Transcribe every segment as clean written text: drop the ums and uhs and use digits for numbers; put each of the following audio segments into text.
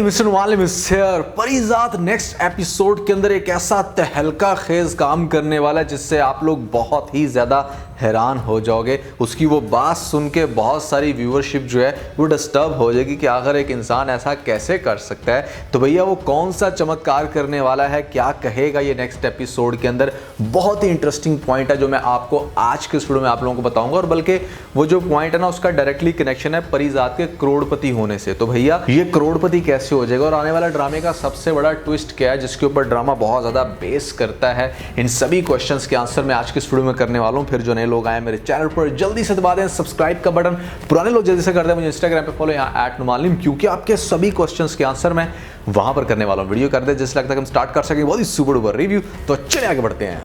Mister वालिम here. Parijat next episode के अंदर एक ऐसा तहलका खेज काम करने वाला है जिससे आप लोग बहुत ही ज्यादा हैरान हो जाओगे। उसकी वो बात सुन के बहुत सारी व्यूअरशिप जो है वो डिस्टर्ब हो जाएगी कि आखिर एक इंसान ऐसा कैसे कर सकता है। तो भैया वो कौन सा चमत्कार करने वाला है, क्या कहेगा ये नेक्स्ट एपिसोड के अंदर, बहुत ही इंटरेस्टिंग पॉइंट है जो मैं आपको आज के इस वीडियो में आप लोगों को बताऊंगा। और बल्कि वो जो पॉइंट है ना उसका डायरेक्टली कनेक्शन है परिजात के करोड़पति होने से। तो भैया ये करोड़पति कैसे हो जाएगा और आने वाला ड्रामे का सबसे बड़ा ट्विस्ट क्या है जिसके ऊपर ड्रामा बहुत ज्यादा बेस करता है, इन सभी क्वेश्चंस के आंसर मैं आज के इस वीडियो में करने वाला हूं। फिर जो नए लोग आए मेरे चैनल पर जल्दी से दबा दें सब्सक्राइब का बटन, पुराने लोग जल्दी से कर दें मुझे इंस्टाग्राम पे फॉलो यहाँ @नुमालिम, क्योंकि आपके सभी क्वेश्चंस के आंसर मैं वहां पर करने वाला हूं। वीडियो कर दे जिससे लगता है हम स्टार्ट कर सकें बहुत ही सुपर डुपर रिव्यू। तो चलिए आगे बढ़ते हैं।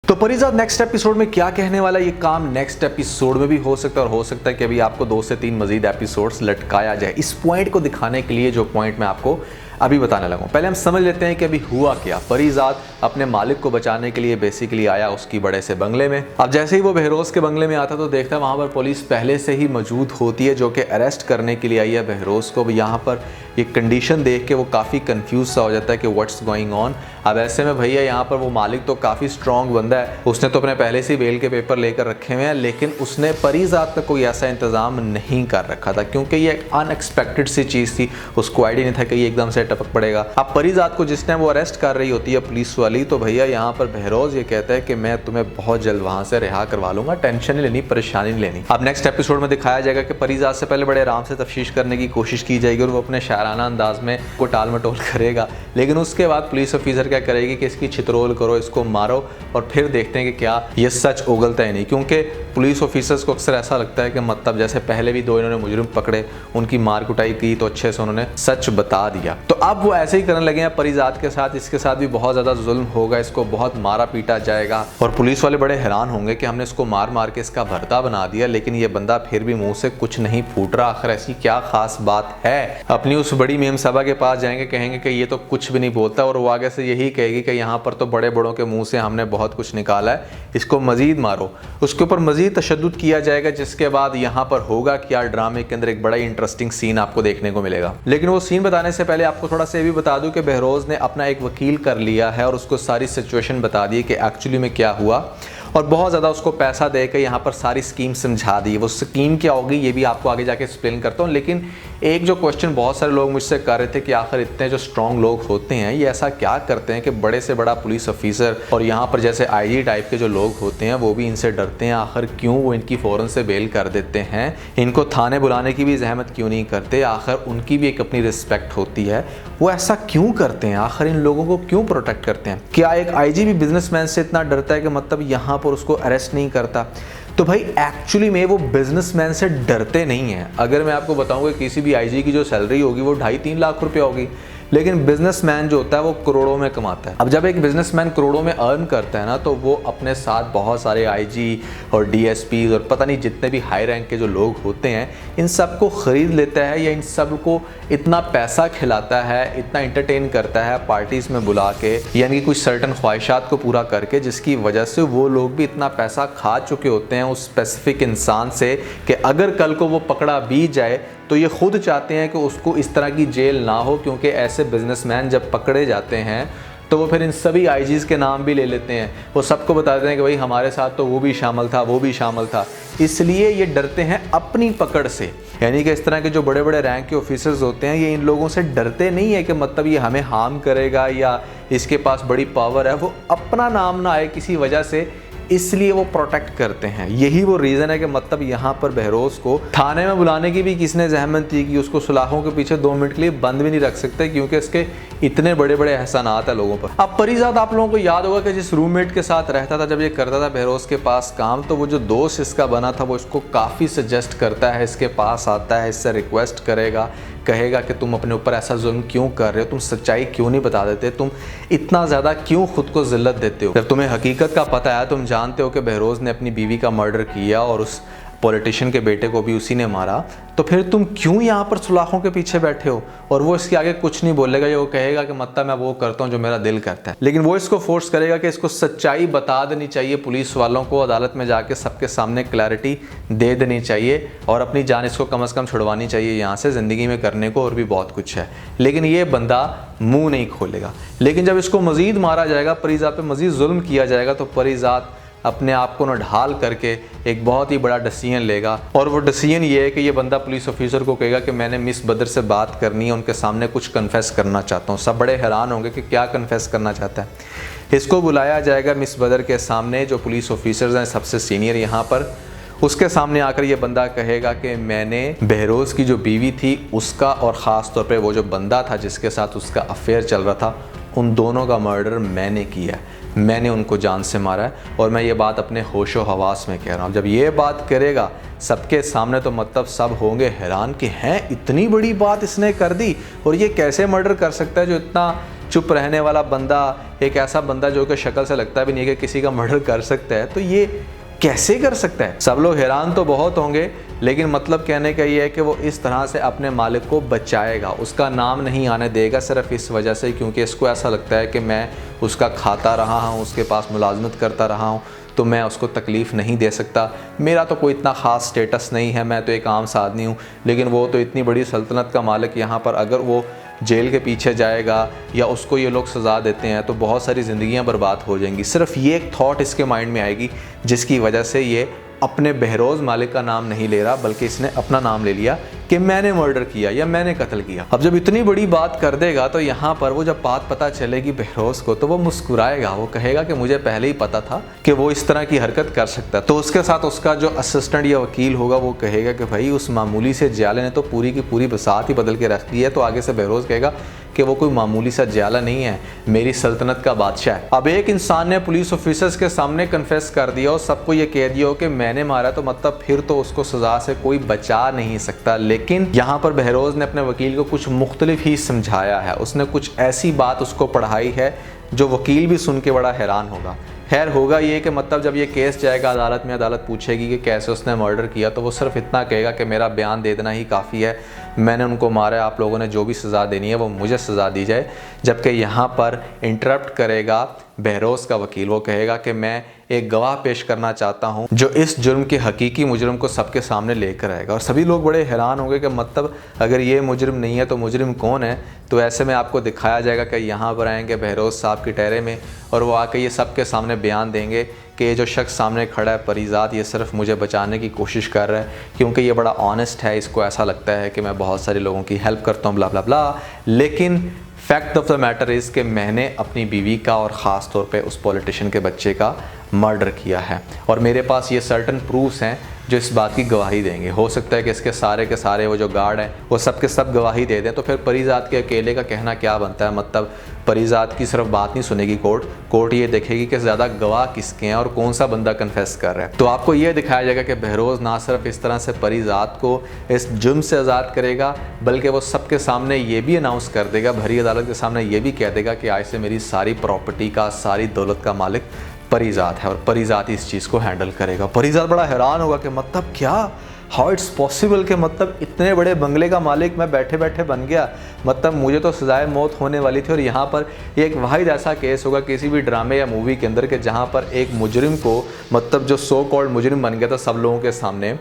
तो परिजात नेक्स्ट एपिसोड में क्या कहने वाला है, ये काम नेक्स्ट एपिसोड में भी हो सकता है और हो सकता है कि अभी आपको 2 से 3 मजीद एपिसोड्स लटकाया जाए इस पॉइंट को दिखाने के लिए, जो पॉइंट मैं आपको अभी बताने लगा। पहले हम समझ लेते हैं कि अभी हुआ क्या। परिजात अपने मालिक को बचाने के लिए बेसिकली आया उसकी बड़े से बंगले में। अब जैसे ही वो बहरोज के बंगले में आता तो देखता है वहां पर पुलिस पहले से ही मौजूद होती है जो कि अरेस्ट करने के लिए आई है बहरोज को। यहाँ पर ये कंडीशन देख के वो काफ़ी कंफ्यूज सा हो जाता है कि व्हाट्स गोइंग ऑन। अब ऐसे में भैया यहाँ पर वो मालिक तो काफ़ी स्ट्रॉन्ग बंदा है, उसने तो अपने पहले से बेल के पेपर लेकर रखे हुए हैं, लेकिन उसने परिजात तक कोई ऐसा इंतज़ाम नहीं कर रखा था क्योंकि ये एक अनएक्सपेक्टेड सी चीज़ थी। उसको आइडिया नहीं था कि ये एकदम से टपक पड़ेगा। अब परिजात को जिस टाइम वो अरेस्ट कर रही होती है पुलिस वाली, तो भैया यहाँ पर बहरोज ये कहता है कि मैं तुम्हें बहुत जल्द वहाँ से रिहा करवा लूंगा, टेंशन नहीं लेनी, परेशानी नहीं लेनी। अब नेक्स्ट एपिसोड में दिखाया जाएगा कि परिजात से पहले बड़े आराम से तफ्तीश करने की कोशिश की जाएगी और वो अपने शायराना अंदाज में को टाल मटोल करेगा, लेकिन उसके बाद पुलिस ऑफिसर क्या करेगी कि इसकी छितरोल करो, इसको मारो और फिर देखते हैं कि क्या ये सच उगलता है नहीं। क्योंकि पुलिस ऑफिसर्स को अक्सर ऐसा लगता है कि मतलब जैसे पहले भी 2 इन्होंने मुजरिम पकड़े, उनकी मार कुटाई की तो अच्छे से उन्होंने सच बता दिया। तो अब वो ऐसे ही करने लगे हैं परिजात के साथ। इसके साथ भी बहुत ज्यादा जुल्म होगा, इसको बहुत मारा पीटा जाएगा और पुलिस वाले बड़े हैरान होंगे कि हमने इसको मार मार के इसका भरता बना दिया, लेकिन ये बंदा फिर भी मुंह से कुछ नहीं फूट रहा। आखिर ऐसी क्या खास बात है। अपनी उस बड़ी मेम साहबा के पास जाएंगे, कहेंगे कि ये तो कुछ भी नहीं बोलता और वो आगे से यही कहेगी कि यहाँ पर तो बड़े बड़ों के मुंह से हमने बहुत कुछ निकाला है, इसको मजीद मारो। उसके ऊपर मजीद तशद्दुद किया जाएगा, जिसके बाद यहाँ पर होगा क्या, ड्रामे के अंदर एक बड़ा इंटरेस्टिंग सीन आपको देखने को मिलेगा। लेकिन वो सीन बताने से पहले आपको थोड़ा सा ये भी बता दूं कि बहरोज ने अपना एक वकील कर लिया है और उसको सारी सिचुएशन बता दी कि एक्चुअली में क्या हुआ और बहुत ज़्यादा उसको पैसा देकर यहाँ पर सारी स्कीम समझा दी। वो स्कीम क्या होगी ये भी आपको आगे जाके एक्सप्लेन करता हूँ। लेकिन एक जो क्वेश्चन बहुत सारे लोग मुझसे कर रहे थे कि आखिर इतने जो स्ट्रॉन्ग लोग होते हैं ये ऐसा क्या करते हैं कि बड़े से बड़ा पुलिस ऑफिसर और यहाँ पर जैसे आईजी टाइप के जो लोग होते हैं वो भी इनसे डरते हैं, आखिर क्यों वो इनकी फ़ौरन से बेल कर देते हैं, इनको थाने बुलाने की भी जहमत क्यों नहीं करते, आखिर उनकी भी एक अपनी रिस्पेक्ट होती है, वो ऐसा क्यों करते हैं, आखिर इन लोगों को क्यों प्रोटेक्ट करते हैं। क्या एक आईजी भी बिजनेसमैन से इतना डरता है कि मतलब यहाँ पर उसको अरेस्ट नहीं करता? तो भाई एक्चुअली में वो बिजनेसमैन से डरते नहीं हैं। अगर मैं आपको बताऊंगा किसी भी आईजी की जो सैलरी होगी वो 2.5-3 लाख रुपए होगी, लेकिन बिजनेसमैन जो होता है वो करोड़ों में कमाता है। अब जब एक बिजनेसमैन करोड़ों में अर्न करता है ना, तो वो अपने साथ बहुत सारे आईजी और डीएसपी और पता नहीं जितने भी हाई रैंक के जो लोग होते हैं इन सब को ख़रीद लेता है या इन सब को इतना पैसा खिलाता है, इतना इंटरटेन करता है पार्टीज़ में बुला के, यानी कि कुछ सर्टन ख्वाहिशात को पूरा करके, जिसकी वजह से वो लोग भी इतना पैसा खा चुके होते हैं उस स्पेसिफिक इंसान से कि अगर कल को वो पकड़ा भी जाए तो ये खुद चाहते हैं कि उसको इस तरह की जेल ना हो, क्योंकि ऐसे बिजनेसमैन जब पकड़े जाते हैं तो वो फिर इन सभी आईजीज़ के नाम भी ले लेते हैं, वो सबको बताते हैं कि भाई हमारे साथ तो वो भी शामिल था, वो भी शामिल था। इसलिए ये डरते हैं अपनी पकड़ से, यानी कि इस तरह के जो बड़े बड़े रैंक के ऑफिसर्स होते हैं ये इन लोगों से डरते नहीं है कि मतलब ये हमें हार्म करेगा या इसके पास बड़ी पावर है, वो अपना नाम ना आए किसी वजह से, इसलिए वो प्रोटेक्ट करते हैं। यही वो रीज़न है कि मतलब यहाँ पर बहरोज को थाने में बुलाने की भी किसने जहमत थी कि उसको सुलाखों के पीछे 2 मिनट के लिए बंद भी नहीं रख सकते, क्योंकि इसके इतने बड़े बड़े एहसानात है लोगों पर। अब परिजात आप लोगों को याद होगा कि जिस रूममेट के साथ रहता था जब ये करता था बहरोज के पास काम, तो वो जो दोस्त इसका बना था वो इसको काफ़ी सजेस्ट करता है, इसके पास आता है, इससे रिक्वेस्ट करेगा, कहेगा कि तुम अपने ऊपर ऐसा जुल्म क्यों कर रहे हो, तुम सच्चाई क्यों नहीं बता देते, तुम इतना ज़्यादा क्यों खुद को जिल्लत देते हो, जब तुम्हें हकीकत का पता है, तुम जानते हो कि बहरोज ने अपनी बीवी का मर्डर किया और उस पॉलिटिशियन के बेटे को भी उसी ने मारा, तो फिर तुम क्यों यहाँ पर सुलाखों के पीछे बैठे हो? और वो इसके आगे कुछ नहीं बोलेगा, ये वो कहेगा कि मतलब मैं वो करता हूँ जो मेरा दिल करता है। लेकिन वो इसको फोर्स करेगा कि इसको सच्चाई बता देनी चाहिए पुलिस वालों को, अदालत में जाके सबके सामने क्लैरिटी दे देनी चाहिए और अपनी जान इसको कम से कम छुड़वानी चाहिए यहाँ से। ज़िंदगी में करने को और भी बहुत कुछ है, लेकिन ये बंदा मुंह नहीं खोलेगा। लेकिन जब इसको मज़ीद मारा जाएगा, परीज़ात पे मज़ीद जुल्म किया जाएगा, तो परीज़ात अपने आप को न ढाल करके एक बहुत ही बड़ा डिसीजन लेगा। और वो डिसीजन ये है कि ये बंदा पुलिस ऑफिसर को कहेगा कि मैंने मिस बदर से बात करनी है, उनके सामने कुछ कन्फेस करना चाहता हूँ। सब बड़े हैरान होंगे कि क्या कन्फेस करना चाहता है। इसको बुलाया जाएगा मिस बदर के सामने, जो पुलिस ऑफिसर्स हैं सबसे सीनियर यहाँ पर। उसके सामने आकर ये बंदा कहेगा कि मैंने बहरोज़ की जो बीवी थी उसका, और ख़ास तौर पे वो जो बंदा था जिसके साथ उसका अफेयर चल रहा था, उन दोनों का मर्डर मैंने किया है, मैंने उनको जान से मारा है, और मैं ये बात अपने होशो हवास में कह रहा हूँ। जब ये बात करेगा सबके सामने, तो मतलब सब होंगे हैरान कि हैं, इतनी बड़ी बात इसने कर दी, और ये कैसे मर्डर कर सकता है जो इतना चुप रहने वाला बंदा, एक ऐसा बंदा जो कि शक्ल से लगता भी नहीं कि किसी का मर्डर कर सकता है, तो ये कैसे कर सकता है? सब लोग हैरान तो बहुत होंगे, लेकिन मतलब कहने का ये है कि वो इस तरह से अपने मालिक को बचाएगा, उसका नाम नहीं आने देगा, सिर्फ इस वजह से क्योंकि इसको ऐसा लगता है कि मैं उसका खाता रहा हूँ, उसके पास मुलाजमत करता रहा हूँ, तो मैं उसको तकलीफ़ नहीं दे सकता। मेरा तो कोई इतना ख़ास स्टेटस नहीं है, मैं तो एक आम सा आदमी हूँ, लेकिन वो तो इतनी बड़ी सल्तनत का मालिक, यहाँ पर अगर वो जेल के पीछे जाएगा या उसको ये लोग सज़ा देते हैं तो बहुत सारी ज़िंदगियाँ बर्बाद हो जाएंगी। सिर्फ ये एक थॉट इसके माइंड में आएगी, जिसकी वजह से ये अपने बहरोज़ मालिक का नाम नहीं ले रहा, बल्कि इसने अपना नाम ले लिया कि मैंने मर्डर किया या मैंने कत्ल किया। अब जब इतनी बड़ी बात कर देगा, तो यहाँ पर वो जब बात पता चलेगी बहरोज़ को, तो वो मुस्कुराएगा, वो कहेगा कि मुझे पहले ही पता था कि वो इस तरह की हरकत कर सकता है। तो उसके साथ उसका जो असिस्टेंट या वकील होगा वो कहेगा कि भाई उस मामूली से जाले ने तो पूरी की पूरी बसात ही बदल के रख दी है। तो आगे से बहरोज़ कहेगा कि वो कोई मामूली सा जाला नहीं है, मेरी सल्तनत का बादशाह है। अब एक इंसान ने पुलिस ऑफिसर्स के सामने कन्फेस कर दिया और सबको ये कह दिया हो कि मैंने मारा, तो मतलब फिर तो उसको सज़ा से कोई बचा नहीं सकता। लेकिन यहाँ पर बहरोज़ ने अपने वकील को कुछ मुख्तलिफ ही समझाया है, उसने कुछ ऐसी बात उसको पढ़ाई है जो वकील भी सुन के बड़ा हैरान होगा। खैर होगा ये कि मतलब जब ये केस जाएगा अदालत में, अदालत पूछेगी कि कैसे उसने मर्डर किया, तो वो सिर्फ इतना कहेगा कि मेरा बयान दे देना ही काफ़ी है, मैंने उनको मारा है, आप लोगों ने जो भी सज़ा देनी है वो मुझे सज़ा दी जाए। जबकि यहाँ पर इंटरप्ट करेगा बहरोज़ का वकील, वो कहेगा कि मैं एक गवाह पेश करना चाहता हूँ जो इस जुर्म के हकीकी मुजरिम को सबके सामने लेकर आएगा। और सभी लोग बड़े हैरान होंगे कि मतलब अगर ये मुजरिम नहीं है तो मुजरिम कौन है? तो ऐसे में आपको दिखाया जाएगा कि यहाँ पर आएंगे बहरोज़ साहब की टहरे में, और वो आके ये सबके सामने बयान देंगे कि ये जो शख्स सामने खड़ा है परीज़ात, ये सिर्फ मुझे बचाने की कोशिश कर रहा है क्योंकि ये बड़ा ऑनेस्ट है, इसको ऐसा लगता है कि मैं बहुत सारे लोगों की हेल्प करता हूँ, ब्ला ब्ला ब्ला। लेकिन fact of the matter is कि मैंने अपनी बीवी का और ख़ास तौर पे उस पॉलिटिशियन के बच्चे का मर्डर किया है, और मेरे पास ये सर्टन प्रूफ्स हैं जो इस बात की गवाही देंगे। हो सकता है कि इसके सारे के सारे वो जो गार्ड हैं वो सब के सब गवाही दे दें, तो फिर परीज़ात के अकेले का कहना क्या बनता है? मतलब परीज़ात की सिर्फ बात नहीं सुनेगी कोर्ट ये देखेगी कि ज़्यादा गवाह किसके हैं और कौन सा बंदा कन्फेस कर रहा है। तो आपको ये दिखाया जाएगा कि बहरोज़ ना सिर्फ इस तरह से परीज़ात को इस जुर्म से आज़ाद करेगा, बल्कि वो सबके सामने ये भी अनाउंस कर देगा, भरी अदालत के सामने ये भी कह देगा कि आज से मेरी सारी प्रॉपर्टी का, सारी दौलत का मालिक परीज़ात है, और परीज़ात इस चीज़ को हैंडल करेगा। परीज़ात बड़ा हैरान होगा कि मतलब क्या, हाउ इट्स पॉसिबल कि मतलब इतने बड़े बंगले का मालिक मैं बैठे बैठे बन गया, मतलब मुझे तो सजाए मौत होने वाली थी। और यहाँ पर एक वाहिद ऐसा केस होगा किसी भी ड्रामे या मूवी के अंदर कि जहाँ पर एक मुजरिम को, मतलब जो सो कॉल्ड मुजरिम बन गया था सब लोगों के सामने,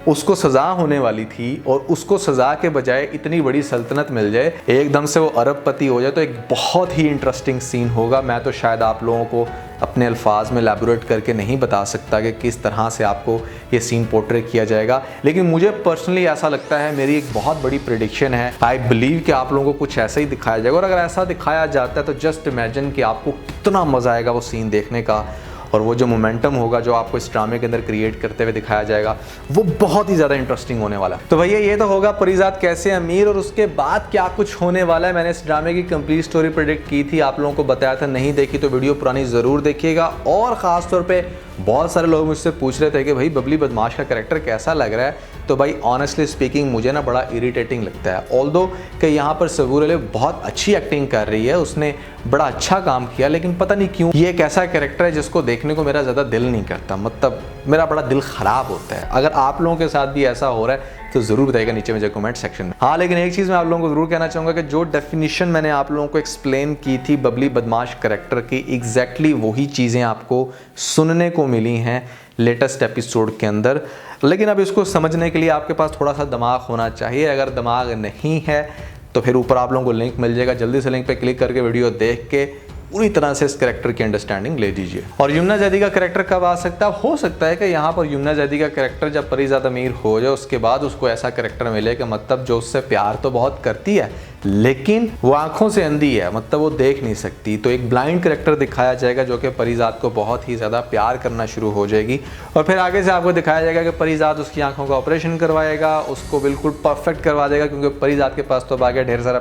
उसको सज़ा होने वाली थी, और उसको सज़ा के बजाय इतनी बड़ी सल्तनत मिल जाए, एकदम से वो अरबपति हो जाए, तो एक बहुत ही इंटरेस्टिंग सीन होगा। मैं तो शायद आप लोगों को अपने अल्फाज में एलैबोरेट करके नहीं बता सकता कि किस तरह से आपको ये सीन पोर्ट्रे किया जाएगा, लेकिन मुझे पर्सनली ऐसा लगता है, मेरी एक बहुत बड़ी प्रेडिक्शन है, आई बिलीव कि आप लोगों को कुछ ऐसा ही दिखाया जाएगा। और अगर ऐसा दिखाया जाता है तो जस्ट इमेजिन कि आपको कितना मज़ा आएगा वो सीन देखने का, और वो जो मोमेंटम होगा जो आपको इस ड्रामे के अंदर क्रिएट करते हुए दिखाया जाएगा वो बहुत ही ज़्यादा इंटरेस्टिंग होने वाला है। तो भैया ये तो होगा परीज़ात कैसे अमीर, और उसके बाद क्या कुछ होने वाला है। मैंने इस ड्रामे की कंप्लीट स्टोरी प्रेडिक्ट की थी, आप लोगों को बताया था, नहीं देखी तो वीडियो पुरानी ज़रूर देखिएगा। और ख़ास तौर पे बहुत सारे लोग मुझसे पूछ रहे थे कि भाई बबली बदमाश का कैरेक्टर कैसा लग रहा है, तो भाई ऑनेस्टली स्पीकिंग मुझे ना बड़ा इरिटेटिंग लगता है। ऑल्दो कि यहाँ पर सबूर अली बहुत अच्छी एक्टिंग कर रही है, उसने बड़ा अच्छा काम किया, लेकिन पता नहीं क्यों ये एक ऐसा कैरेक्टर है जिसको देखने को मेरा ज़्यादा दिल नहीं करता, मतलब मेरा बड़ा दिल ख़राब होता है। अगर आप लोगों के साथ भी ऐसा हो रहा है तो ज़रूर बताइएगा नीचे मुझे कमेंट सेक्शन में। हाँ, लेकिन एक चीज़ मैं आप लोगों को ज़रूर कहना चाहूँगा कि जो डेफिनेशन मैंने आप लोगों को एक्सप्लेन की थी बबली बदमाश कैरेक्टर की, एग्जैक्टली वही चीज़ें आपको सुनने को मिली हैं लेटेस्ट एपिसोड के अंदर। लेकिन अब इसको समझने के लिए आपके पास थोड़ा सा दिमाग होना चाहिए। अगर दिमाग नहीं है तो फिर ऊपर आप लोगों को लिंक मिल जाएगा, जल्दी से लिंक पे क्लिक करके वीडियो देख के पूरी तरह से इस कैरेक्टर की अंडरस्टैंडिंग ले लीजिए। और यमुना जैदी का कैरेक्टर कब आ सकता है? हो सकता है कि यहाँ पर यमुना जैदी का कैरेक्टर जब परिज़ाद अमीर हो जाए उसके बाद उसको ऐसा कैरेक्टर मिले कि मतलब जो उससे प्यार तो बहुत करती है लेकिन वो आंखों से अंधी है, मतलब वो देख नहीं सकती। तो एक ब्लाइंड कैरेक्टर दिखाया जाएगा जो कि परिज़ाद को बहुत ही ज़्यादा प्यार करना शुरू हो जाएगी, और फिर आगे से आपको दिखाया जाएगा कि परिज़ाद उसकी आंखों का ऑपरेशन करवाएगा, उसको बिल्कुल परफेक्ट करवा देगा, क्योंकि परिज़ाद के पास तो अब आ गया ढेर सारा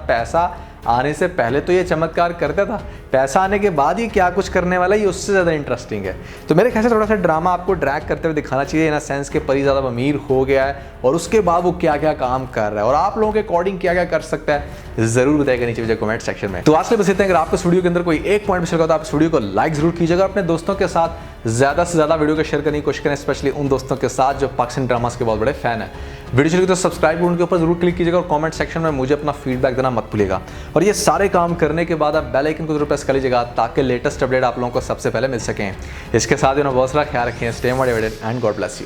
पैसा आने से पहले तो ये चमत्कार करता था, पैसा आने के बाद ये क्या कुछ करने वाला है ये उससे ज़्यादा इंटरेस्टिंग है। तो मेरे ख्याल से थोड़ा सा ड्रामा आपको ड्रैग करते हुए दिखाना चाहिए इन सेंस के परिज़ाद अब अमीर हो गया है और उसके बाद वो क्या क्या काम कर रहा है और आप लोगों के अकॉर्डिंग क्या क्या कर सकता है ज़रूर बताइएगा नीचे मुझे कमेंट सेक्शन में। तो आज के बस इतना। अगर आपको इस वीडियो के अंदर कोई एक पॉइंट मिल रहा तो आप इस वीडियो को लाइक ज़रूर कीजिएगा, अपने दोस्तों के साथ ज़्यादा से ज़्यादा वीडियो को शेयर करने की कोशिश करें, स्पेशली उन दोस्तों के साथ जो पाकिस्तानी ड्रामास के बहुत बड़े फैन हैं। वीडियो चलिए तो सब्सक्राइब बटन के ऊपर जरूर क्लिक कीजिएगा और कमेंट सेक्शन में मुझे अपना फीडबैक देना मत भूलिएगा। और ये सारे काम करने के बाद आप बेल आइकन को जरूर प्रेस कर लीजिएगा ताकि लेटेस्ट अपडेट आप लोगों को सबसे पहले मिल सकें। इसके साथ ही बहुत सारा ख्याल रखें, stay motivated and God bless you.